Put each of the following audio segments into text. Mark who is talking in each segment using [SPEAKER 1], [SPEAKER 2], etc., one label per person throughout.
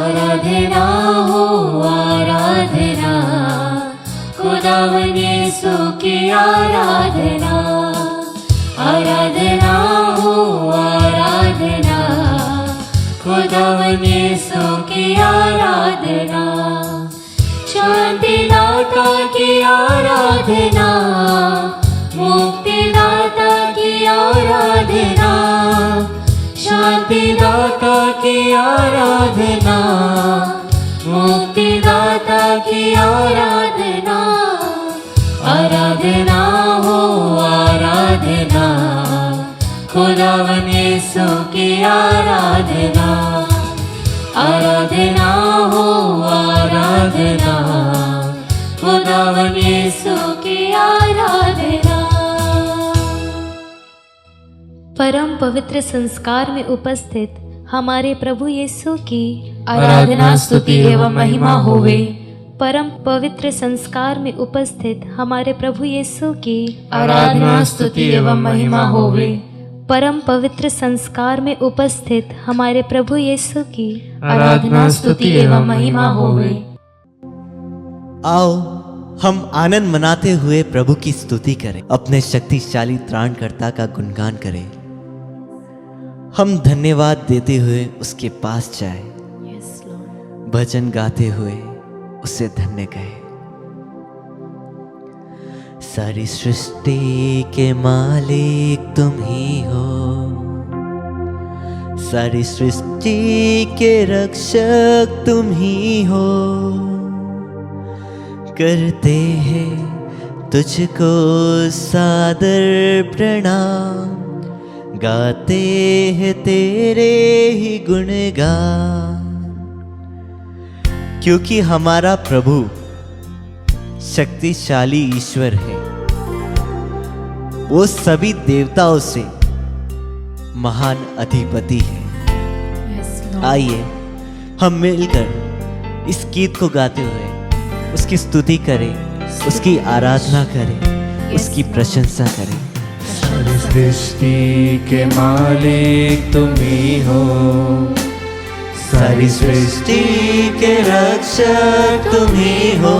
[SPEAKER 1] आराधना हो आराधना, खुदावन यीशु की आराधना। आराधना हो आराधना, खुदावन यीशु की आराधना। शांतिदाता की आराधना, मुक्तिदाता की आराधना। शांतिदाता की आराधना, मुक्तिदाता की आराधना। आराधना हो आराधना, खुदावन यीशु की आराधना। आराधना हो आराधना, खुदावन यीशु की आराधना।
[SPEAKER 2] परम पवित्र संस्कार में उपस्थित हमारे प्रभु यीशु की आराधना स्तुति एवं महिमा होवे। परम पवित्र संस्कार में उपस्थित हमारे प्रभु यीशु की
[SPEAKER 1] आराधना स्तुति एवं महिमा होवे।
[SPEAKER 2] परम पवित्र संस्कार में उपस्थित हमारे प्रभु यीशु की
[SPEAKER 1] आराधना स्तुति एवं महिमा होवे।
[SPEAKER 3] आओ हम आनंद मनाते हुए प्रभु की स्तुति करें, अपने शक्तिशाली त्राणकर्ता का गुणगान करें। हम धन्यवाद देते हुए उसके पास जाएं, भजन गाते हुए उसे धन्य कहे। सारी सृष्टि के मालिक तुम ही हो, सारी सृष्टि के रक्षक तुम ही हो। करते हैं तुझको सादर प्रणाम, गाते हैं तेरे ही गुणगान। क्योंकि हमारा प्रभु शक्तिशाली ईश्वर है, वो सभी देवताओं से महान अधिपति है। आइए हम मिलकर इस गीत को गाते हुए उसकी स्तुति करें, उसकी आराधना करें, उसकी प्रशंसा करें।
[SPEAKER 1] सारी सृष्टि के मालिक तुम ही हो,
[SPEAKER 3] सारी सृष्टि के रक्षक तुम ही हो।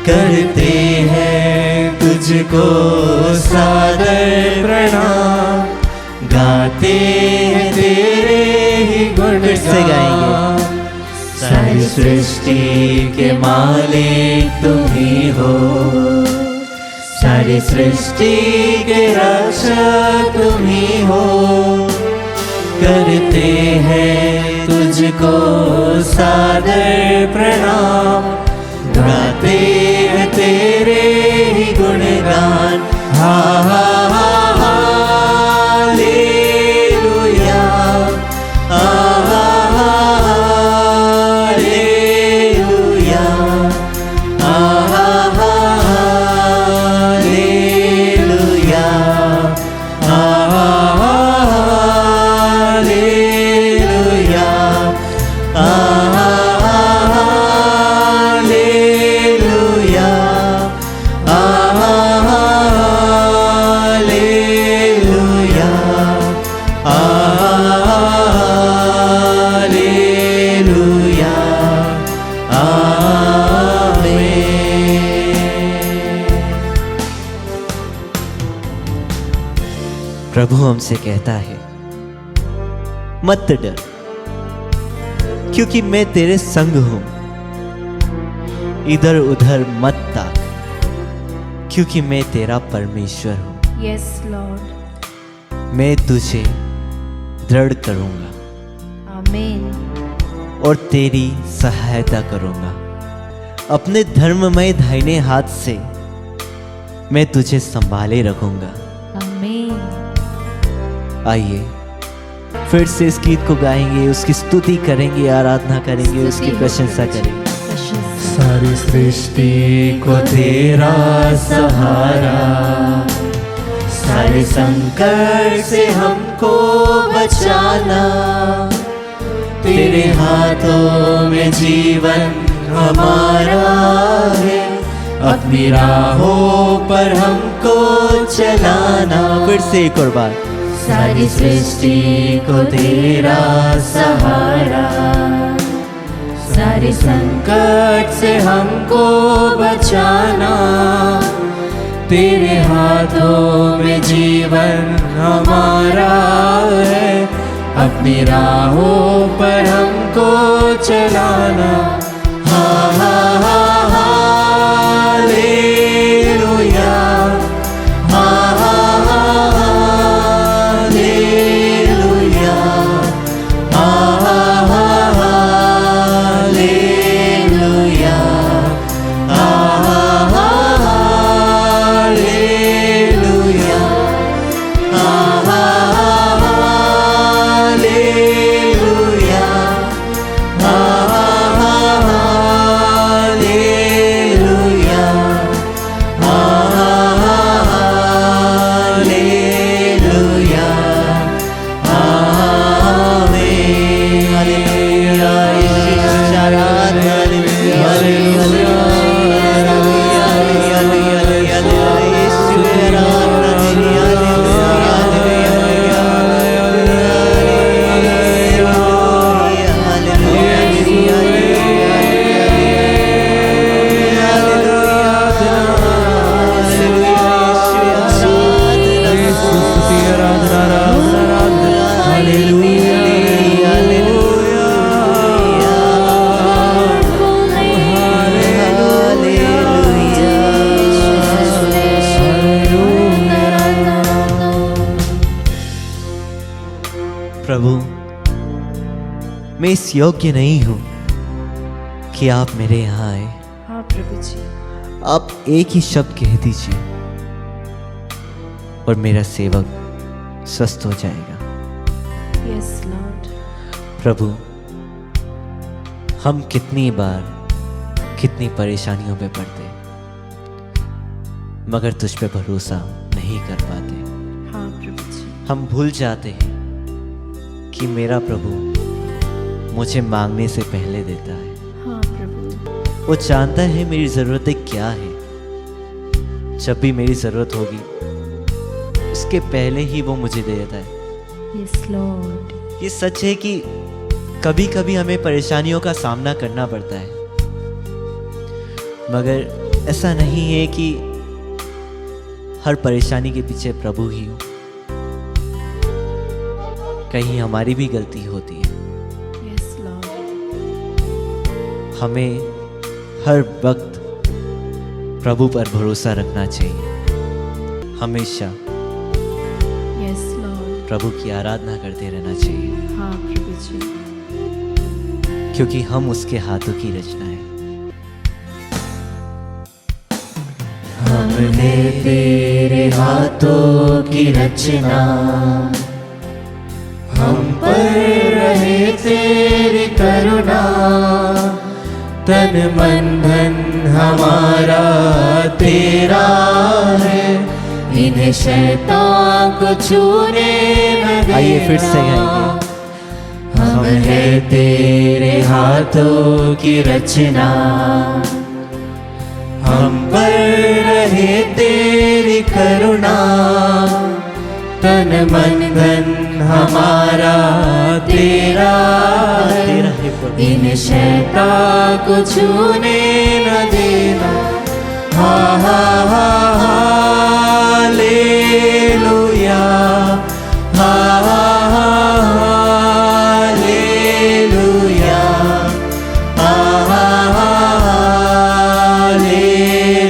[SPEAKER 3] करते हैं तुझको सादर प्रणाम, गाते हैं तेरे ही गुण से गाएंगे। सारी सृष्टि के मालिक तुम ही हो, सारी सृष्टि के रक्षक तुम ही हो। करते हैं तुझको सादर प्रणाम, गाते हैं तेरे ही गुणगान। हा हा हा हालेलुया, हा हा हालेलुया, हा हा हालेलुया, हा हा प्रभु हमसे कहता है, मत डर क्योंकि मैं तेरे संग हूं। इधर उधर मत ताक क्योंकि मैं तेरा परमेश्वर हूं।
[SPEAKER 2] Yes Lord.
[SPEAKER 3] मैं तुझे दृढ़ करूंगा,
[SPEAKER 2] आमीन।
[SPEAKER 3] और तेरी सहायता करूंगा। अपने धर्ममय दाहिने हाथ से मैं तुझे संभाले रखूंगा।
[SPEAKER 2] आमीन।
[SPEAKER 3] आइए फिर से इस गीत को गाएंगे, उसकी स्तुति करेंगे, आराधना करेंगे, उसकी प्रशंसा करेंगे।
[SPEAKER 1] सारी सृष्टि को तेरा सहारा,
[SPEAKER 3] सारे संकट से हमको बचाना। तेरे हाथों में जीवन हमारा है, अपनी राहों पर हमको चलाना। फिर से एक और बार।
[SPEAKER 1] सारी सृष्टि को तेरा सहारा, सारे संकट से हमको बचाना, तेरे हाथों में जीवन हमारा है, अपनी राहों पर हमको चलाना। हा हा हा हालेलुया, हा हा हा हालेलुया, हा हा हा हालेलुया, हा हा हा हालेलुया, हा हा हा हालेलुया, हा हा हा हालेलुया, हा हा हा हालेलुया, आमीन। हालेलुया, यीशु आराधना, हालेलुया, हालेलुया, यीशु आराधना, प्रभु, मैं इस योग्य नहीं हूं कि आप मेरे यहाँ आए।
[SPEAKER 2] हाँ प्रभु जी।
[SPEAKER 1] आप एक ही शब्द कह दीजिए और मेरा सेवक स्वस्थ हो जाएगा।
[SPEAKER 2] Yes Lord.
[SPEAKER 1] प्रभु, हम कितनी बार कितनी परेशानियों में पड़ते, मगर तुझ पे भरोसा नहीं कर पाते।
[SPEAKER 2] हाँ प्रभु जी।
[SPEAKER 1] हम भूल जाते हैं कि मेरा प्रभु मुझे मांगने से पहले देता है।
[SPEAKER 2] हाँ प्रभु।
[SPEAKER 1] वो जानता है मेरी ज़रूरतें क्या है। जब भी मेरी ज़रूरत होगी उसके पहले ही वो मुझे दे देता है।
[SPEAKER 2] Yes Lord.
[SPEAKER 1] ये सच है कि कभी कभी हमें परेशानियों का सामना करना पड़ता है, मगर ऐसा नहीं है कि हर परेशानी के पीछे प्रभु ही हो। कहीं हमारी भी गलती होती है।
[SPEAKER 2] Yes Lord.
[SPEAKER 1] हमें हर वक्त प्रभु पर भरोसा रखना चाहिए। हमेशा
[SPEAKER 2] यस लॉर्ड।
[SPEAKER 1] प्रभु की आराधना करते रहना चाहिए,
[SPEAKER 2] हाँ प्रभु जी।
[SPEAKER 1] क्योंकि हम उसके हाथों की रचना है। हमने तेरे हाथों की रचना, हम पर रहे तेरी करुणा, तन मन धन हमारा तेरा है, इन्हें शैतान को छूने न देना। आइए फिर से गाएंगे। हम है तेरे हाथों की रचना, हम पर रहे तेरी करुणा, तन मन धन हमारा तेरा है, इन शैतान को छूने न देना। हा हा हा हालेलुया, हा हा हा हालेलुया, हा हा हा हालेलुया,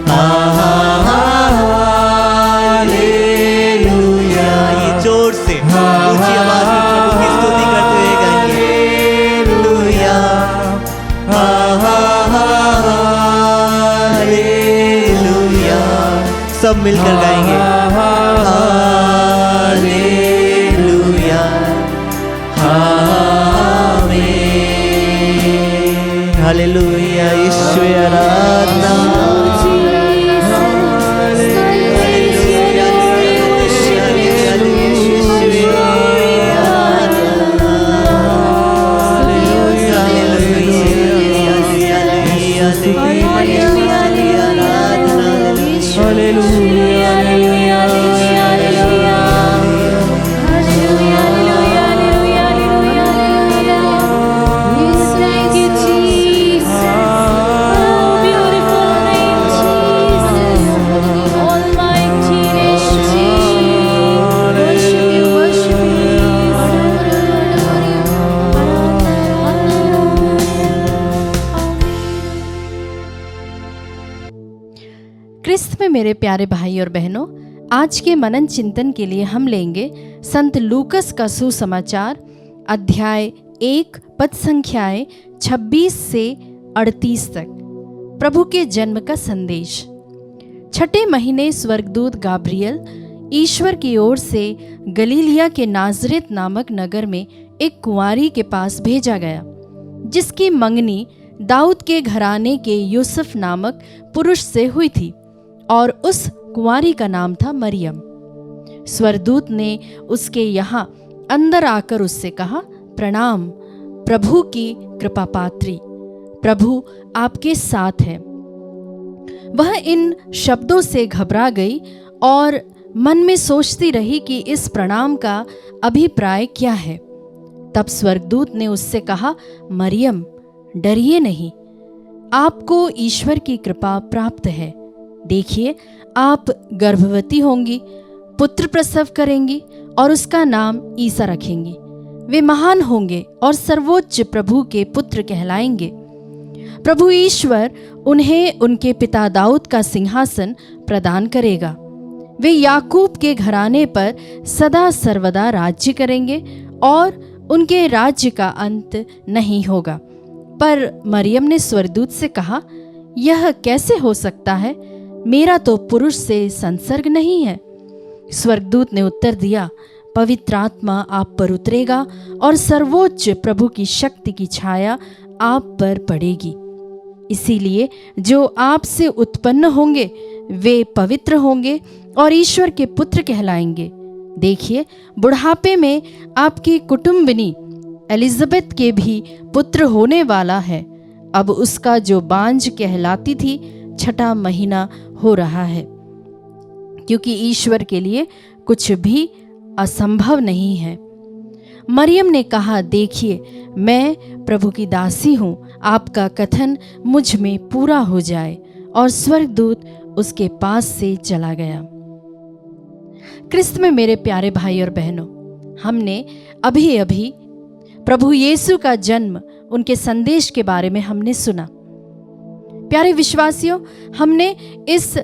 [SPEAKER 1] हा हा हा हालेलुया। ये जोर से ऊंची आवाज में प्रभु की स्तुति करते हुए गाएंगे। हालेलुया, हा हा हा हालेलुया। सब मिलकर गाएंगे। हालेलुया, आमीन। हालेलुया, यीशु आराधना। Hallelujah, hallelujah, hallelujah.
[SPEAKER 4] क्रिस्त में मेरे प्यारे भाई और बहनों, आज के मनन चिंतन के लिए हम लेंगे संत लूकस का सुसमाचार अध्याय 1 पद संख्याएं 26 से 38 तक। प्रभु के जन्म का संदेश। छठे महीने स्वर्गदूत गाब्रियल ईश्वर की ओर से गलीलिया के नाजरेत नामक नगर में एक कुंवारी के पास भेजा गया, जिसकी मंगनी दाऊद के घराने के यूसुफ नामक पुरुष से हुई थी, और उस कुंवारी का नाम था मरियम। स्वर्गदूत ने उसके यहाँ अंदर आकर उससे कहा, प्रणाम, प्रभु की कृपा पात्री, प्रभु आपके साथ है। वह इन शब्दों से घबरा गई और मन में सोचती रही कि इस प्रणाम का अभिप्राय क्या है। तब स्वर्गदूत ने उससे कहा, मरियम, डरिए नहीं, आपको ईश्वर की कृपा प्राप्त है। देखिए, आप गर्भवती होंगी, पुत्र प्रसव करेंगी और उसका नाम ईसा रखेंगी। वे महान होंगे और सर्वोच्च प्रभु के पुत्र कहलाएंगे। प्रभु ईश्वर उन्हें उनके पिता दाऊद का सिंहासन प्रदान करेगा। वे याकूब के घराने पर सदा सर्वदा राज्य करेंगे और उनके राज्य का अंत नहीं होगा। पर मरियम ने स्वर्गदूत से कहा, यह कैसे हो सकता है? मेरा तो पुरुष से संसर्ग नहीं है। स्वर्गदूत ने उत्तर दिया, पवित्र आत्मा आप पर उतरेगा और सर्वोच्च प्रभु की शक्ति की छाया आप पर पड़ेगी। इसीलिए जो आपसे उत्पन्न होंगे वे पवित्र होंगे और ईश्वर के पुत्र कहलाएंगे। देखिए, बुढ़ापे में आपकी कुटुंबिनी एलिजाबेथ के भी पुत्र होने वाला है। अब उसका जो बांझ कहलाती थी, छठा महीना हो रहा है, क्योंकि ईश्वर के लिए कुछ भी असंभव नहीं है। मरियम ने कहा, देखिए, मैं प्रभु की दासी हूँ, आपका कथन मुझ में पूरा हो जाए। और स्वर्गदूत उसके पास से चला गया। क्रिस्त में मेरे प्यारे भाई और बहनों, हमने अभी अभी प्रभु यीशु का जन्म, उनके संदेश के बारे में हमने सुना। प्यारे विश्वासियों, हमने इस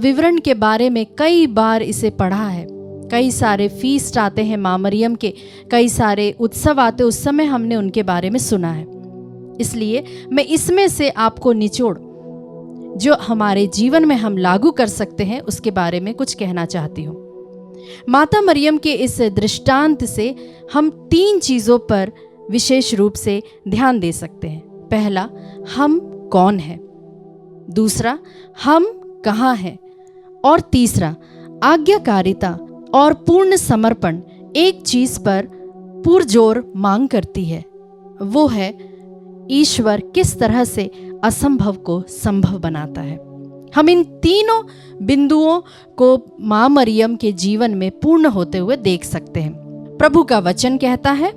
[SPEAKER 4] विवरण के बारे में कई बार इसे पढ़ा है। कई सारे फीस्ट आते हैं माँ मरियम के, कई सारे उत्सव आते, उस समय हमने उनके बारे में सुना है। इसलिए मैं इसमें से आपको निचोड़, जो हमारे जीवन में हम लागू कर सकते हैं, उसके बारे में कुछ कहना चाहती हूँ। माता मरियम के इस दृष्टांत से हम 3 चीज़ों पर विशेष रूप से ध्यान दे सकते हैं। पहला, हम कौन हैं। दूसरा, हम कहाँ हैं। और तीसरा, आज्ञाकारिता और पूर्ण समर्पण एक चीज पर पुरजोर मांग करती है, वो है ईश्वर किस तरह से असंभव को संभव बनाता है। हम इन तीनों बिंदुओं को मां मरियम के जीवन में पूर्ण होते हुए देख सकते हैं। प्रभु का वचन कहता है,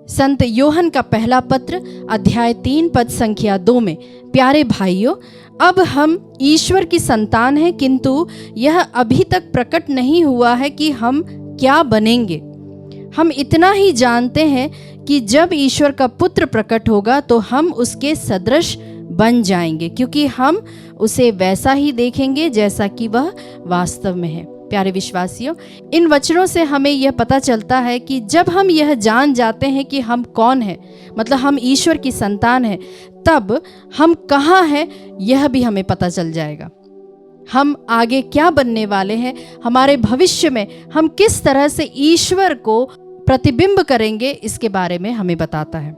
[SPEAKER 4] संत योहन का पहला पत्र अध्याय 3 पद संख्या 2 में, प्यारे भाइयों, अब हम ईश्वर की संतान हैं, किंतु यह अभी तक प्रकट नहीं हुआ है कि हम क्या बनेंगे। हम इतना ही जानते हैं कि जब ईश्वर का पुत्र प्रकट होगा तो हम उसके सदृश बन जाएंगे, क्योंकि हम उसे वैसा ही देखेंगे जैसा कि वह वास्तव में है। प्यारे विश्वासियों, इन वचनों से हमें यह पता चलता है कि जब हम यह जान जाते हैं कि हम कौन हैं, मतलब हम ईश्वर की संतान हैं, तब हम कहाँ हैं यह भी हमें पता चल जाएगा। हम आगे क्या बनने वाले हैं, हमारे भविष्य में हम किस तरह से ईश्वर को प्रतिबिंब करेंगे, इसके बारे में हमें बताता है।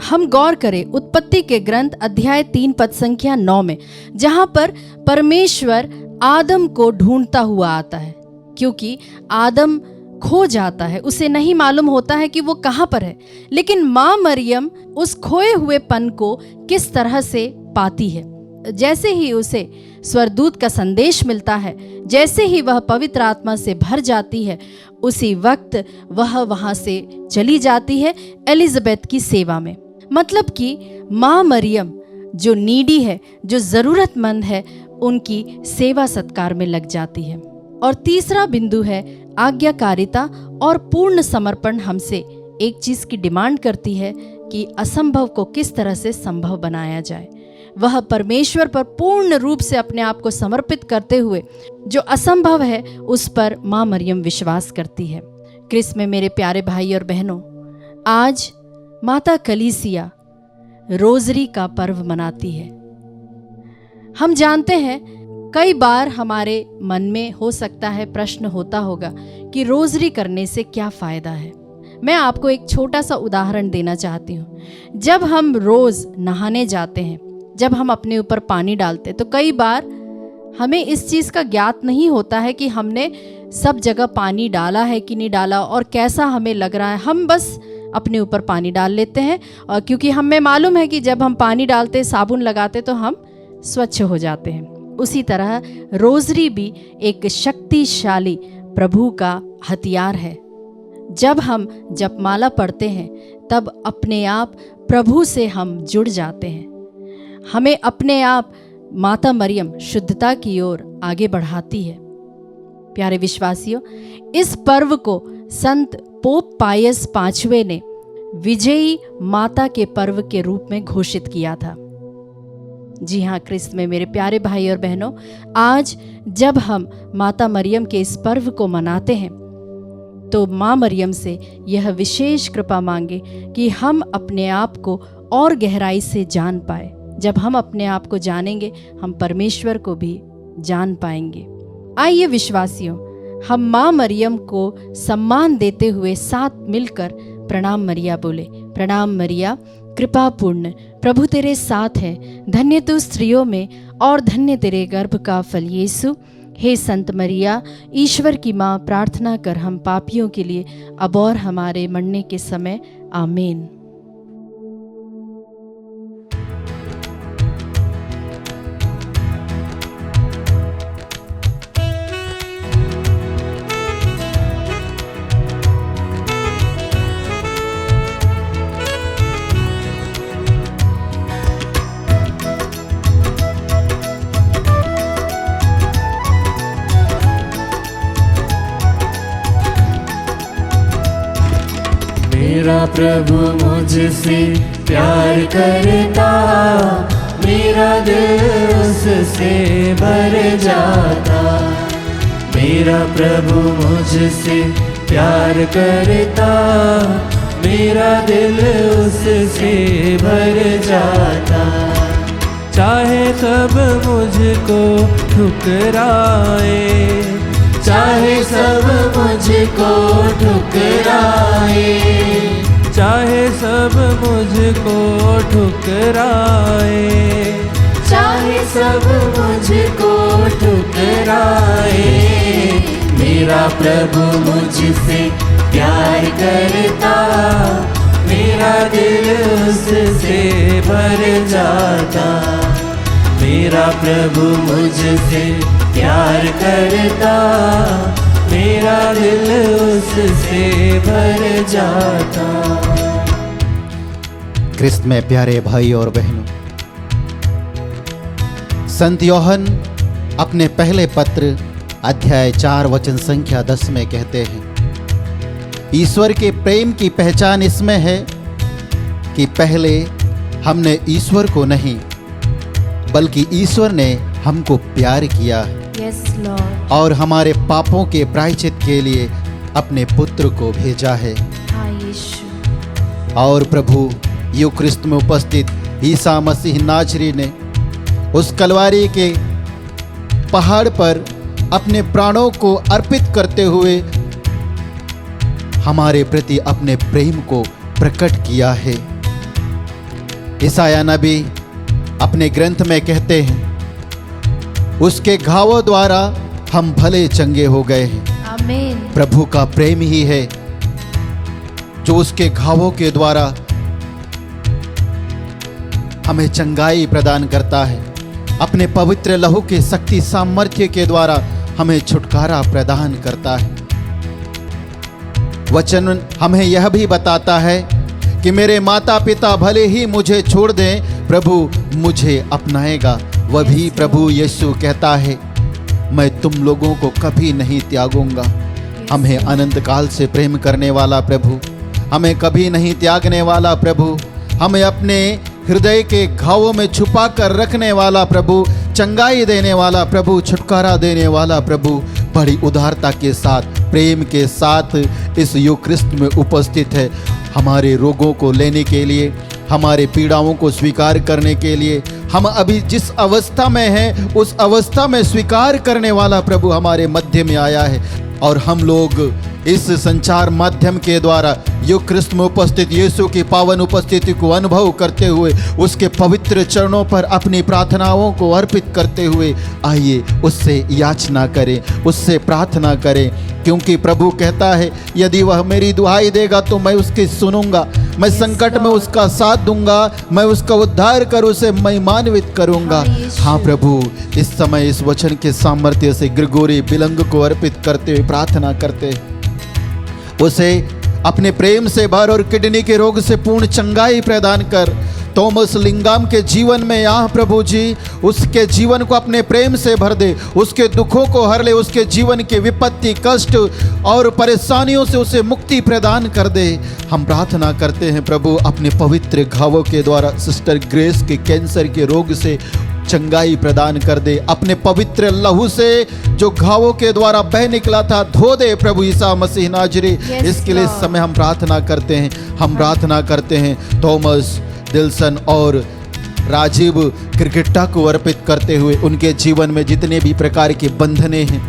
[SPEAKER 4] हम गौर करें उत्पत्ति के ग्रंथ अध्याय 3 पद संख्या 9 में, जहां पर परमेश्वर आदम को ढूंढता हुआ आता है, क्योंकि आदम खो जाता है, उसे नहीं मालूम होता है कि वो कहाँ पर है। लेकिन माँ मरियम उस खोए हुए पन को किस तरह से पाती है। जैसे ही उसे स्वर्गदूत का संदेश मिलता है, जैसे ही वह पवित्र आत्मा से भर जाती है, उसी वक्त वह वहां से चली जाती है एलिजाबेथ की सेवा में। मतलब कि माँ मरियम जो नीडी है, जो ज़रूरतमंद है, उनकी सेवा सत्कार में लग जाती है। और तीसरा बिंदु है आज्ञाकारिता और पूर्ण समर्पण। हमसे एक चीज़ की डिमांड करती है कि असंभव को किस तरह से संभव बनाया जाए। वह परमेश्वर पर पूर्ण रूप से अपने आप को समर्पित करते हुए जो असंभव है उस पर माँ मरियम विश्वास करती है। क्रिस्त में मेरे प्यारे भाई और बहनों, आज माता कलीसिया रोजरी का पर्व मनाती है। हम जानते हैं कई बार हमारे मन में हो सकता है प्रश्न होता होगा कि रोजरी करने से क्या फ़ायदा है। मैं आपको एक छोटा सा उदाहरण देना चाहती हूँ। जब हम रोज़ नहाने जाते हैं, जब हम अपने ऊपर पानी डालते हैं, तो कई बार हमें इस चीज़ का ज्ञात नहीं होता है कि हमने सब जगह पानी डाला है कि नहीं डाला और कैसा हमें लग रहा है। हम बस अपने ऊपर पानी डाल लेते हैं और क्योंकि हमें मालूम है कि जब हम पानी डालते, साबुन लगाते तो हम स्वच्छ हो जाते हैं। उसी तरह रोजरी भी एक शक्तिशाली प्रभु का हथियार है। जब हम जपमाला पढ़ते हैं तब अपने आप प्रभु से हम जुड़ जाते हैं। हमें अपने आप माता मरियम शुद्धता की ओर आगे बढ़ाती है। प्यारे विश्वासियों, इस पर्व को संत पोप पायस पांचवें ने विजयी माता के पर्व के रूप में घोषित किया था। जी हाँ, क्रिस्त में मेरे प्यारे भाई और बहनों, आज जब हम माता मरियम के इस पर्व को मनाते हैं तो माँ मरियम से यह विशेष कृपा मांगे कि हम अपने आप को और गहराई से जान पाए। जब हम अपने आप को जानेंगे, हम परमेश्वर को भी जान पाएंगे। आइए विश्वासियों, हम माँ मरियम को सम्मान देते हुए साथ मिलकर प्रणाम मरिया बोले। प्रणाम मरिया, कृपा पूर्ण, प्रभु तेरे साथ है, धन्य तू स्त्रियों में और धन्य तेरे गर्भ का फल यीशु। हे संत मरिया, ईश्वर की माँ, प्रार्थना कर हम पापियों के लिए अब और हमारे मरने के समय। आमीन।
[SPEAKER 1] मेरा प्रभु मुझसे प्यार करता, मेरा दिल उससे भर जाता। मेरा प्रभु मुझसे प्यार करता, मेरा दिल उससे भर जाता। चाहे सब मुझको ठुकराए, चाहे सब मुझको ठुकराए, चाहे सब मुझको ठुकराए, चाहे सब मुझको ठुकराए। मेरा प्रभु मुझसे प्यार करता, मेरा दिल उससे भर जाता। मेरा प्रभु मुझसे प्यार करता, मेरा दिल उससे भर जाता।
[SPEAKER 5] क्रिस्त में प्यारे भाई और बहनों, संत योहन अपने पहले पत्र अध्याय 4 वचन संख्या 10 में कहते हैं, ईश्वर के प्रेम की पहचान इसमें है कि पहले हमने ईश्वर को नहीं बल्कि ईश्वर ने हमको प्यार किया
[SPEAKER 4] यस लॉर्ड,
[SPEAKER 5] और हमारे पापों के प्रायश्चित के लिए अपने पुत्र को भेजा है।
[SPEAKER 4] हाँ यीशु।
[SPEAKER 5] और प्रभु यूक्रिस्त में उपस्थित ईसा मसीह नाजरी ने उस कलवारी के पहाड़ पर अपने प्राणों को अर्पित करते हुए हमारे प्रति अपने प्रेम को प्रकट किया है। ईसाया नबी अपने ग्रंथ में कहते हैं, उसके घावों द्वारा हम भले चंगे हो गए हैं।
[SPEAKER 4] आमीन।
[SPEAKER 5] प्रभु का प्रेम ही है जो उसके घावों के द्वारा हमें चंगाई प्रदान करता है। अपने पवित्र लहू के शक्ति सामर्थ्य के द्वारा हमें छुटकारा प्रदान करता है। वचन हमें यह भी बताता है कि मेरे माता पिता भले ही मुझे छोड़ दें, प्रभु मुझे अपनाएगा। वह भी प्रभु यीशु कहता है, मैं तुम लोगों को कभी नहीं त्यागूंगा। हमें अनंत काल से प्रेम करने वाला प्रभु, हमें कभी नहीं त्यागने वाला प्रभु, हमें अपने हृदय के घावों में छुपा कर रखने वाला प्रभु, चंगाई देने वाला प्रभु, छुटकारा देने वाला प्रभु, बड़ी उदारता के साथ, प्रेम के साथ इस यूक्रिस्ट में उपस्थित है, हमारे रोगों को लेने के लिए, हमारे पीड़ाओं को स्वीकार करने के लिए। हम अभी जिस अवस्था में हैं उस अवस्था में स्वीकार करने वाला प्रभु हमारे मध्य में आया है, और हम लोग इस संचार माध्यम के द्वारा यूक्रिस्ट में उपस्थित यीशु की पावन उपस्थिति को अनुभव करते हुए उसके पवित्र चरणों पर अपनी प्रार्थनाओं को अर्पित करते हुए आइए उससे याचना करें, उससे प्रार्थना करें, क्योंकि प्रभु कहता है यदि वह मेरी दुहाई देगा तो मैं उसकी सुनूंगा, मैं संकट में उसका साथ दूंगा, मैं उसका उद्धार कर उसे महिमान्वित करूंगा। हाँ प्रभु, इस समय इस वचन के सामर्थ्य से ग्रिगोरी बिलंग को अर्पित करते हुए प्रार्थना करते, उसे अपने प्रेम से भर और किडनी के रोग से पूर्ण चंगाई प्रदान कर। थॉमस लिंगाम के जीवन में यहाँ प्रभु जी उसके जीवन को अपने प्रेम से भर दे, उसके दुखों को हर ले, उसके जीवन के विपत्ति, कष्ट और परेशानियों से उसे मुक्ति प्रदान कर दे। हम प्रार्थना करते हैं प्रभु अपने पवित्र घावों के द्वारा सिस्टर ग्रेस के कैंसर के रोग से चंगाई प्रदान कर दे, अपने पवित्र लहू से जो घावों के द्वारा बह निकला था धो दे प्रभु ईसा मसीह नाजरी। इसके लिए इस समय हम प्रार्थना करते हैं, हम प्रार्थना करते हैं थॉमस, दिल्सन और राजीव क्रिकेटा को अर्पित करते हुए उनके जीवन में जितने भी प्रकार के बंधने हैं,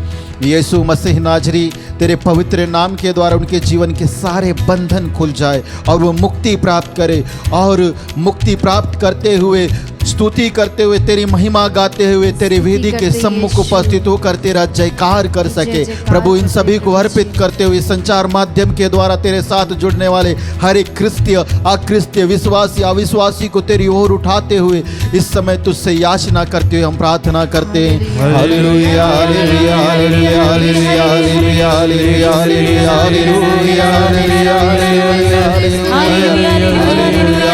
[SPEAKER 5] यीशु मसीह नाजरी तेरे पवित्र नाम के द्वारा उनके जीवन के सारे बंधन खुल जाए और वो मुक्ति प्राप्त करे, और मुक्ति प्राप्त करते हुए, स्तुति करते हुए, तेरी महिमा गाते हुए तेरे वेदी के सम्मुख उपस्थित होकर तेरा जयकार कर सके। प्रभु इन सभी को अर्पित करते हुए संचार माध्यम के द्वारा तेरे साथ जुड़ने वाले हर एक क्रिस्तीय, अक्रिस्तीय, विश्वासी, अविश्वासी को तेरी ओर उठाते हुए इस समय तुझसे याचना करते हुए हम प्रार्थना करते हैं। Hallelujah hallelujah hallelujah hallelujah hallelujah hallelujah hallelujah hallelujah hallelujah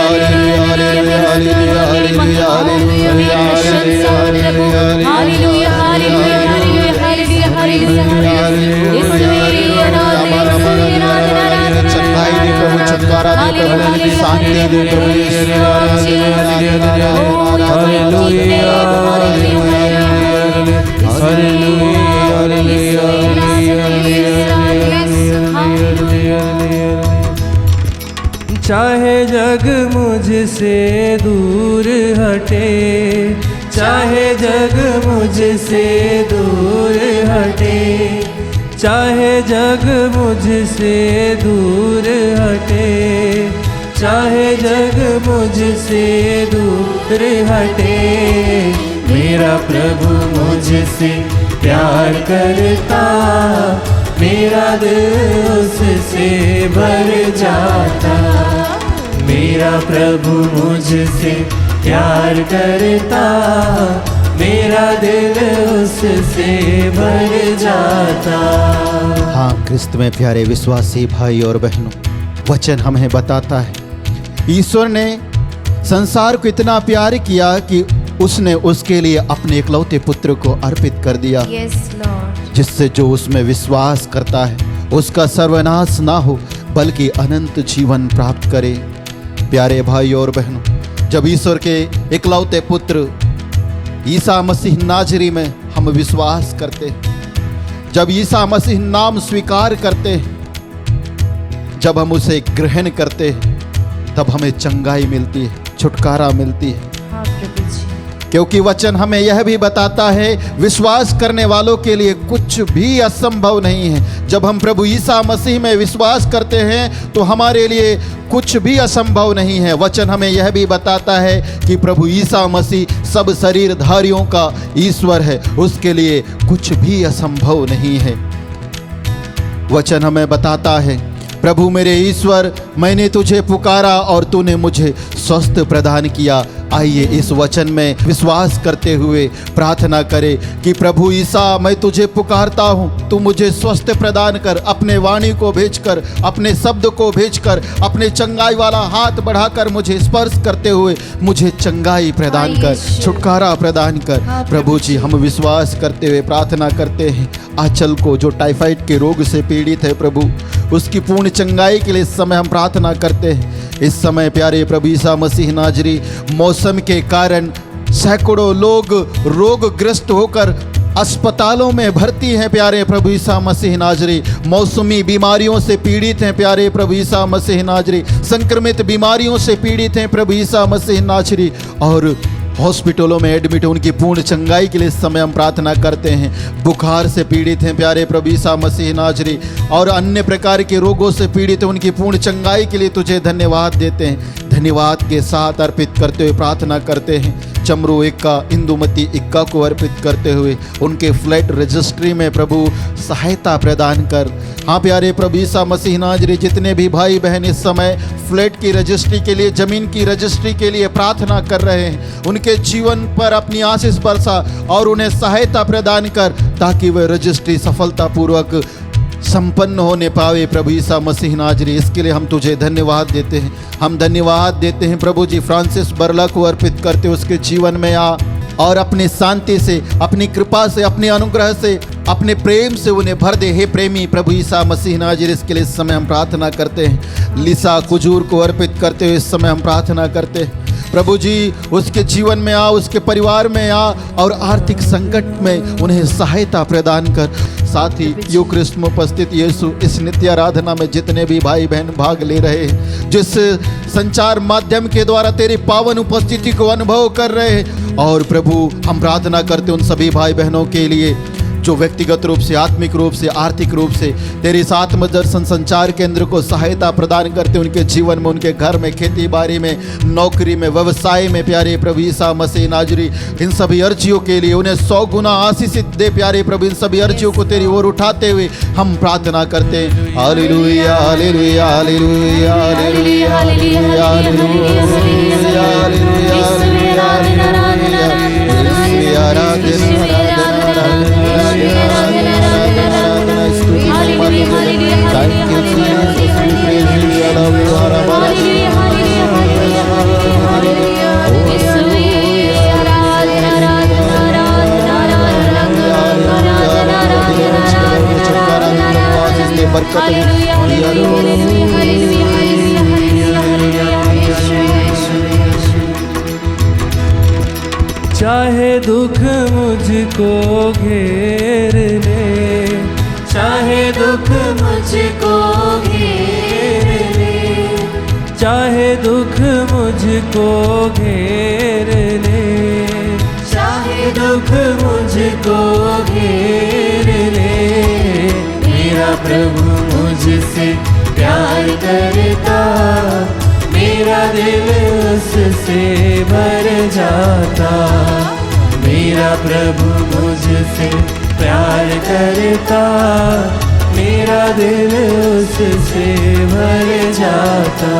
[SPEAKER 1] चाहे जग मुझसे दूर हटे, चाहे जग मुझसे दूर हटे, चाहे जग मुझसे दूर हटे, चाहे जग मुझसे दूर हटे, मेरा प्रभु मुझसे प्यार करता, मेरा दिल उससे भर जाता, मेरा प्रभु मुझसे प्यार करता, मेरा दिल उससे भर जाता।
[SPEAKER 5] हाँ क्रिस्त में प्यारे विश्वासी भाई और बहनों, वचन हमें बताता है ईश्वर ने संसार को इतना प्यार किया कि उसने उसके लिए अपने इकलौते पुत्र को अर्पित कर दिया, जिससे जो उसमें विश्वास करता है उसका सर्वनाश ना हो बल्कि अनंत जीवन प्राप्त करे। प्यारे भाई और बहनों, जब ईश्वर के इकलौते पुत्र ईसा मसीह नाजरी में हम विश्वास करते हैं, जब ईसा मसीह नाम स्वीकार करते हैं, जब हम उसे ग्रहण करते हैं, तब हमें चंगाई मिलती है, छुटकारा मिलती है। क्योंकि वचन हमें यह भी बताता है विश्वास करने वालों के लिए कुछ भी असंभव नहीं है। जब हम प्रभु ईसा मसीह में विश्वास करते हैं तो हमारे लिए कुछ भी असंभव नहीं है। वचन हमें यह भी बताता है कि प्रभु ईसा मसीह सब शरीरधारियों का ईश्वर है, उसके लिए कुछ भी असंभव नहीं है। वचन हमें बताता है प्रभु मेरे ईश्वर, मैंने तुझे पुकारा और तूने मुझे स्वस्थ प्रदान किया। आइए इस वचन में विश्वास करते हुए प्रार्थना करें कि प्रभु ईसा, मैं तुझे पुकारता हूँ, तू मुझे स्वस्थ प्रदान कर, अपने वाणी को भेजकर, अपने शब्द को भेजकर, अपने चंगाई वाला हाथ बढ़ाकर मुझे स्पर्श करते हुए मुझे चंगाई प्रदान कर, छुटकारा प्रदान कर। प्रभु जी, हम विश्वास करते हुए प्रार्थना करते हैं आंचल को, जो टाइफाइड के रोग से पीड़ित है प्रभु, उसकी पूर्ण पूर्ण चंगाई के लिए इस समय हम प्रार्थना करते हैं। इस समय प्यारे प्रभु यीशु मसीह नाजरी, मौसम के कारण सैकड़ों लोग रोगग्रस्त होकर अस्पतालों में भर्ती हैं प्यारे प्रभु यीशु मसीह नाजरी, मौसमी बीमारियों से पीड़ित हैं प्यारे प्रभु यीशु मसीह नाजरी, संक्रमित बीमारियों से पीड़ित हैं प्रभु यीशु मसीह नाजरी, और हॉस्पिटलों में एडमिट उनकी पूर्ण चंगाई के लिए इस समय हम प्रार्थना करते हैं। बुखार से पीड़ित हैं प्यारे प्रभु यीशु मसीह नाजरी, और अन्य प्रकार के रोगों से पीड़ित हैं, उनकी पूर्ण चंगाई के लिए तुझे धन्यवाद देते हैं। धन्यवाद के साथ अर्पित करते हुए प्रार्थना करते हैं चमरू इक्का, इंदुमती इक्का को अर्पित करते हुए उनके फ्लैट रजिस्ट्री में प्रभु सहायता प्रदान कर। हाँ प्यारे प्रभु यीशु मसीह नाजरी, जितने भी भाई बहन इस समय फ्लैट की रजिस्ट्री के लिए, जमीन की रजिस्ट्री के लिए प्रार्थना कर रहे हैं, उनके जीवन पर अपनी आशीष बरसा और उन्हें सहायता प्रदान कर, ताकि वह रजिस्ट्री सफलतापूर्वक संपन्न होने पावे प्रभु यीशु मसीह नाजरी। इसके लिए हम तुझे धन्यवाद देते हैं। हम धन्यवाद देते हैं प्रभु जी, फ्रांसिस बरला को अर्पित करते उसके जीवन में आ और अपनी शांति से, अपनी कृपा से, अपने अनुग्रह से, अपने प्रेम से उन्हें भर दे। हे प्रेमी प्रभु यीशु मसीह नाजरी, इसके लिए इस समय हम प्रार्थना करते हैं। लिसा कुजूर को अर्पित करते हुए इस समय हम प्रार्थना करते हैं प्रभु जी, उसके जीवन में आ, उसके परिवार में आ और आर्थिक संकट में उन्हें सहायता प्रदान कर। साथ ही यूक्रिस्ट में उपस्थित यीशु, इस नित्य आराधना में जितने भी भाई बहन भाग ले रहे हैं, जिस संचार माध्यम के द्वारा तेरी पावन उपस्थिति को अनुभव कर रहे हैं, और प्रभु हम प्रार्थना करते उन सभी भाई बहनों के लिए जो व्यक्तिगत रूप से, आत्मिक रूप से, आर्थिक रूप से तेरे इस आत्मदर्शन संचार केंद्र को सहायता प्रदान करते, उनके जीवन में, उनके घर में, खेती बाड़ी में, नौकरी में, व्यवसाय में प्यारे प्रभु यीशु मसीह नाजरी, इन सभी अर्जियों के लिए उन्हें 100 गुना आशीषित दे प्यारे प्रभु। इन सभी अर्जियों को तेरी ओर उठाते हुए हम प्रार्थना करते हैं। Hallelujah hallelujah hallelujah hallelujah hallelujah
[SPEAKER 1] चाहे दुख मुझको घेर ले, चाहे दुख मुझको घेर ले, चाहे दुख मुझको घेर ले, चाहे दुख मुझको घेर ले, मेरा प्रभु मुझसे प्यार करता, मेरा दिल उससे भर जाता, मेरा प्रभु मुझसे प्यार करता, मेरा दिल उससे भर जाता।